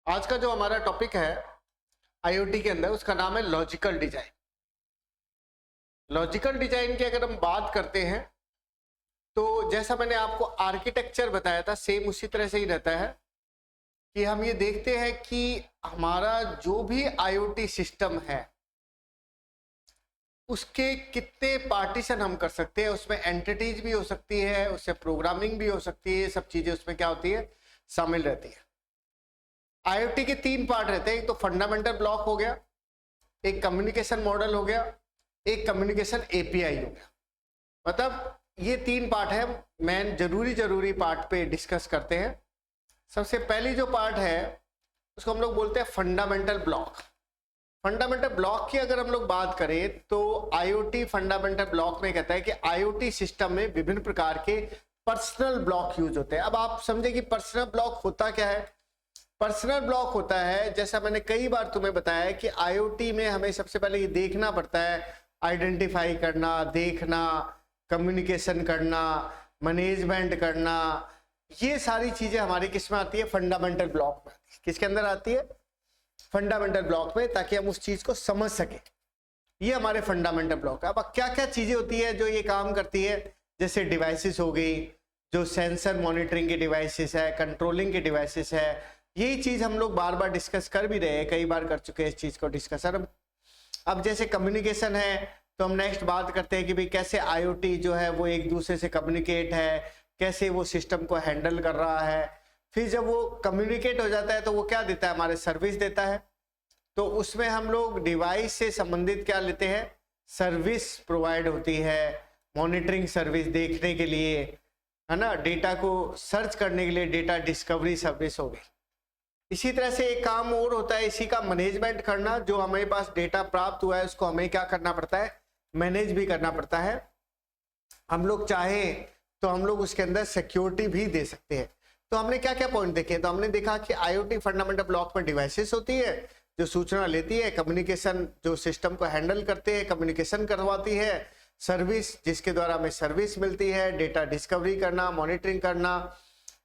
आज का जो हमारा टॉपिक है आईओटी के अंदर, उसका नाम है लॉजिकल डिजाइन। लॉजिकल डिजाइन की अगर हम बात करते हैं तो जैसा मैंने आपको आर्किटेक्चर बताया था, सेम उसी तरह से ही रहता है कि हम ये देखते हैं कि हमारा जो भी आईओटी सिस्टम है उसके कितने पार्टीशन हम कर सकते हैं। उसमें एंटिटीज भी हो सकती है, उससे प्रोग्रामिंग भी हो सकती है, सब चीजें उसमें क्या होती है, शामिल रहती है। आईओटी के 3 पार्ट रहते हैं। एक तो फंडामेंटल ब्लॉक हो गया, एक कम्युनिकेशन मॉडल हो गया, एक कम्युनिकेशन एपीआई हो गया। मतलब ये 3 पार्ट है, मैं जरूरी पार्ट पे डिस्कस करते हैं। सबसे पहली जो पार्ट है उसको हम लोग बोलते हैं फंडामेंटल ब्लॉक। फंडामेंटल ब्लॉक की अगर हम लोग बात करें तो आईओटी फंडामेंटल ब्लॉक में कहता है कि आईओटी सिस्टम में विभिन्न प्रकार के पर्सनल ब्लॉक यूज होते हैं। अब आप समझे कि पर्सनल ब्लॉक होता क्या है। पर्सनल ब्लॉक होता है, जैसा मैंने कई बार तुम्हें बताया कि आईओटी में हमें सबसे पहले ये देखना पड़ता है, आइडेंटिफाई करना, देखना, कम्युनिकेशन करना, मैनेजमेंट करना, ये सारी चीजें हमारी किस में आती है, फंडामेंटल ब्लॉक में। किसके अंदर आती है, फंडामेंटल ब्लॉक में, ताकि हम उस चीज को समझ सके। ये हमारे फंडामेंटल ब्लॉक है। अब क्या क्या चीजें होती है जो ये काम करती है, जैसे डिवाइसेस हो गई, जो सेंसर मॉनिटरिंग की डिवाइसेस है, कंट्रोलिंग की डिवाइसेस है। यही चीज हम लोग बार बार डिस्कस कर भी रहे हैं, कई बार कर चुके हैं इस चीज को डिस्कस। अब जैसे कम्युनिकेशन है तो हम नेक्स्ट बात करते हैं कि भाई कैसे आईओटी जो है वो एक दूसरे से कम्युनिकेट है, कैसे वो सिस्टम को हैंडल कर रहा है। फिर जब वो कम्युनिकेट हो जाता है तो वो क्या देता है, हमारे सर्विस देता है। तो उसमें हम लोग डिवाइस से संबंधित क्या लेते हैं, सर्विस प्रोवाइड होती है, मॉनिटरिंग सर्विस देखने के लिए, है ना, डेटा को सर्च करने के लिए डेटा डिस्कवरी सर्विस हो गई। इसी तरह से एक काम और होता है इसी का, मैनेजमेंट करना। जो हमारे पास डेटा प्राप्त हुआ है उसको हमें क्या करना पड़ता है, मैनेज भी करना पड़ता है। हम लोग चाहे तो हम लोग उसके अंदर सिक्योरिटी भी दे सकते हैं। तो हमने क्या क्या पॉइंट देखे, तो हमने देखा कि आईओटी फंडामेंटल ब्लॉक में डिवाइसेस होती है जो सूचना लेती है, कम्युनिकेशन जो सिस्टम को हैंडल करते हैं, कम्युनिकेशन करवाती है, सर्विस जिसके द्वारा हमें सर्विस मिलती है, डेटा डिस्कवरी करना, मॉनिटरिंग करना,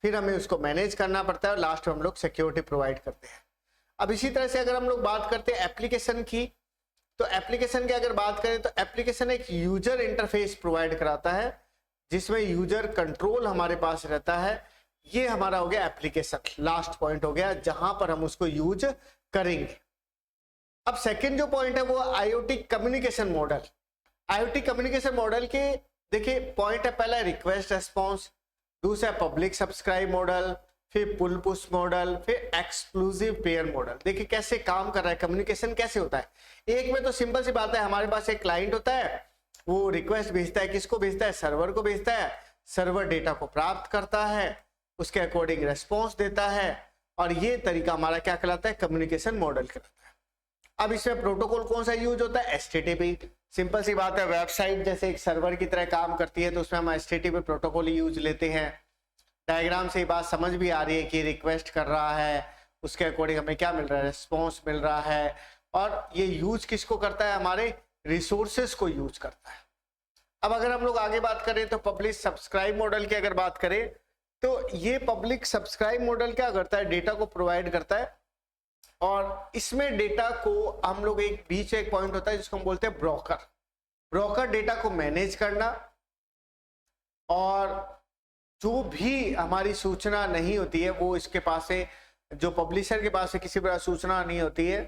फिर हमें उसको मैनेज करना पड़ता है और लास्ट में हम लोग सिक्योरिटी प्रोवाइड करते हैं। अब इसी तरह से अगर हम लोग बात करते हैं एप्लीकेशन की, तो एप्लीकेशन की अगर बात करें तो एप्लीकेशन एक यूजर इंटरफेस प्रोवाइड कराता है जिसमें यूजर कंट्रोल हमारे पास रहता है। ये हमारा हो गया एप्लीकेशन, लास्ट पॉइंट हो गया जहां पर हम उसको यूज करेंगे। अब सेकेंड जो पॉइंट है वो IoT communication model. IoT communication model के देखिए पॉइंट है, पहला रिक्वेस्ट रेस्पॉन्स, दूसरा पब्लिक सब्सक्राइब मॉडल, फिर पुल पुश मॉडल, फिर एक्सक्लूसिव पेयर मॉडल। देखिए कैसे काम कर रहा है, कम्युनिकेशन कैसे होता है। एक में तो सिंपल सी बात है, हमारे पास एक क्लाइंट होता है, वो रिक्वेस्ट भेजता है, किसको भेजता है, सर्वर को भेजता है, सर्वर डेटा को प्राप्त करता है, उसके अकॉर्डिंग रेस्पॉन्स देता है, और ये तरीका हमारा क्या कहलाता है, कम्युनिकेशन मॉडल कहलाता है। अब इसमें प्रोटोकॉल कौन सा यूज होता है, एचटीटीपी। सिंपल सी बात है, वेबसाइट जैसे एक सर्वर की तरह काम करती है तो उसमें हम एचटीटीपी प्रोटोकॉल यूज लेते हैं। डायग्राम से ये बात समझ भी आ रही है कि रिक्वेस्ट कर रहा है, उसके अकॉर्डिंग हमें क्या मिल रहा है, रिस्पॉन्स मिल रहा है, और ये यूज किसको करता है, हमारे रिसोर्सेस को यूज करता है। अब अगर हम लोग आगे बात करें तो पब्लिक सब्सक्राइब मॉडल की अगर बात करें तो ये पब्लिक सब्सक्राइब मॉडल क्या करता है, डेटा को प्रोवाइड करता है, और इसमें डेटा को हम लोग एक बीच एक पॉइंट होता है जिसको हम बोलते हैं ब्रोकर। ब्रोकर डेटा को मैनेज करना, और जो भी हमारी सूचना नहीं होती है वो इसके पास है, जो पब्लिशर के पास है किसी प्रकार सूचना नहीं होती है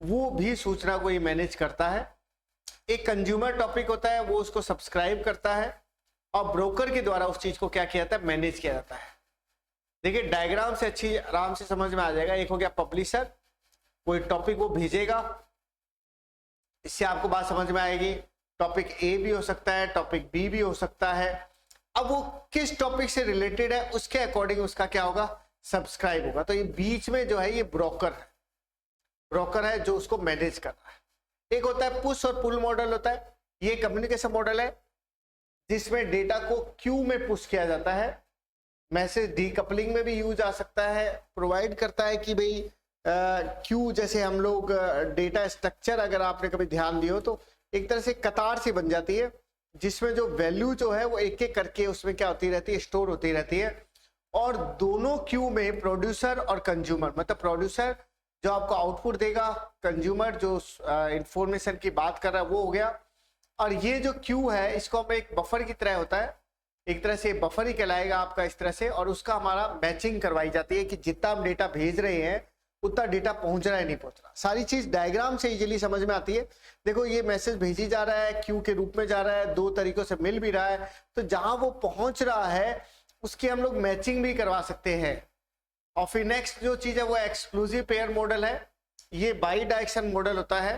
वो भी सूचना को ये मैनेज करता है। एक कंज्यूमर टॉपिक होता है, वो उसको सब्सक्राइब करता है, और ब्रोकर के द्वारा उस चीज को क्या किया जाता है, मैनेज किया जाता है। देखिए डायग्राम से अच्छी आराम से समझ में आ जाएगा। एक हो गया पब्लिशर, कोई टॉपिक वो भेजेगा, इससे आपको बात समझ में आएगी। टॉपिक ए भी हो सकता है, टॉपिक बी भी हो सकता है। अब वो किस टॉपिक से रिलेटेड है उसके अकॉर्डिंग उसका क्या होगा, सब्सक्राइब होगा। तो ये बीच में जो है ये ब्रोकर है, ब्रोकर है जो उसको मैनेज कर रहा है। एक होता है पुश और पुल मॉडल होता है, ये कम्युनिकेशन मॉडल है जिसमें डेटा को क्यू में पुश किया जाता है। मैसेज डीकपलिंग में भी यूज आ सकता है, प्रोवाइड करता है कि भाई क्यू, जैसे हम लोग डेटा स्ट्रक्चर अगर आपने कभी ध्यान दिया हो तो एक तरह से कतार सी बन जाती है जिसमें जो वैल्यू जो है वो एक एक करके उसमें क्या होती रहती है, स्टोर होती रहती है। और दोनों क्यू में प्रोड्यूसर और कंज्यूमर, मतलब प्रोड्यूसर जो आपको आउटपुट देगा, कंज्यूमर जो इंफॉर्मेशन की बात कर रहा है वो हो गया। और ये जो क्यू है इसको हम एक बफर की तरह होता है, एक तरह से बफर ही कहलाएगा आपका इस तरह से, और उसका हमारा मैचिंग करवाई जाती है कि जितना हम डेटा भेज रहे हैं उतना डेटा पहुंच रहा है नहीं पहुंच रहा। सारी चीज डायग्राम से इजीली समझ में आती है। देखो ये मैसेज भेजी जा रहा है, क्यू के रूप में जा रहा है, दो तरीकों से मिल भी रहा है, तो जहां वो पहुंच रहा है उसकी हम लोग मैचिंग भी करवा सकते हैं। और फिर नेक्स्ट जो चीज है वो एक्सक्लूसिव पेयर मॉडल है। ये बाई डायरेक्शन मॉडल होता है।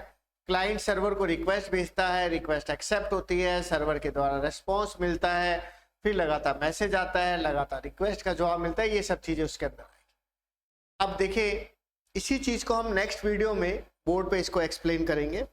क्लाइंट सर्वर को रिक्वेस्ट भेजता है, रिक्वेस्ट एक्सेप्ट होती है, सर्वर के द्वारा रेस्पॉन्स मिलता है, फिर लगातार मैसेज आता है, लगातार रिक्वेस्ट का जवाब मिलता है, ये सब चीजें उसके अंदर आएगी। अब देखिए इसी चीज को हम नेक्स्ट वीडियो में बोर्ड पे इसको एक्सप्लेन करेंगे।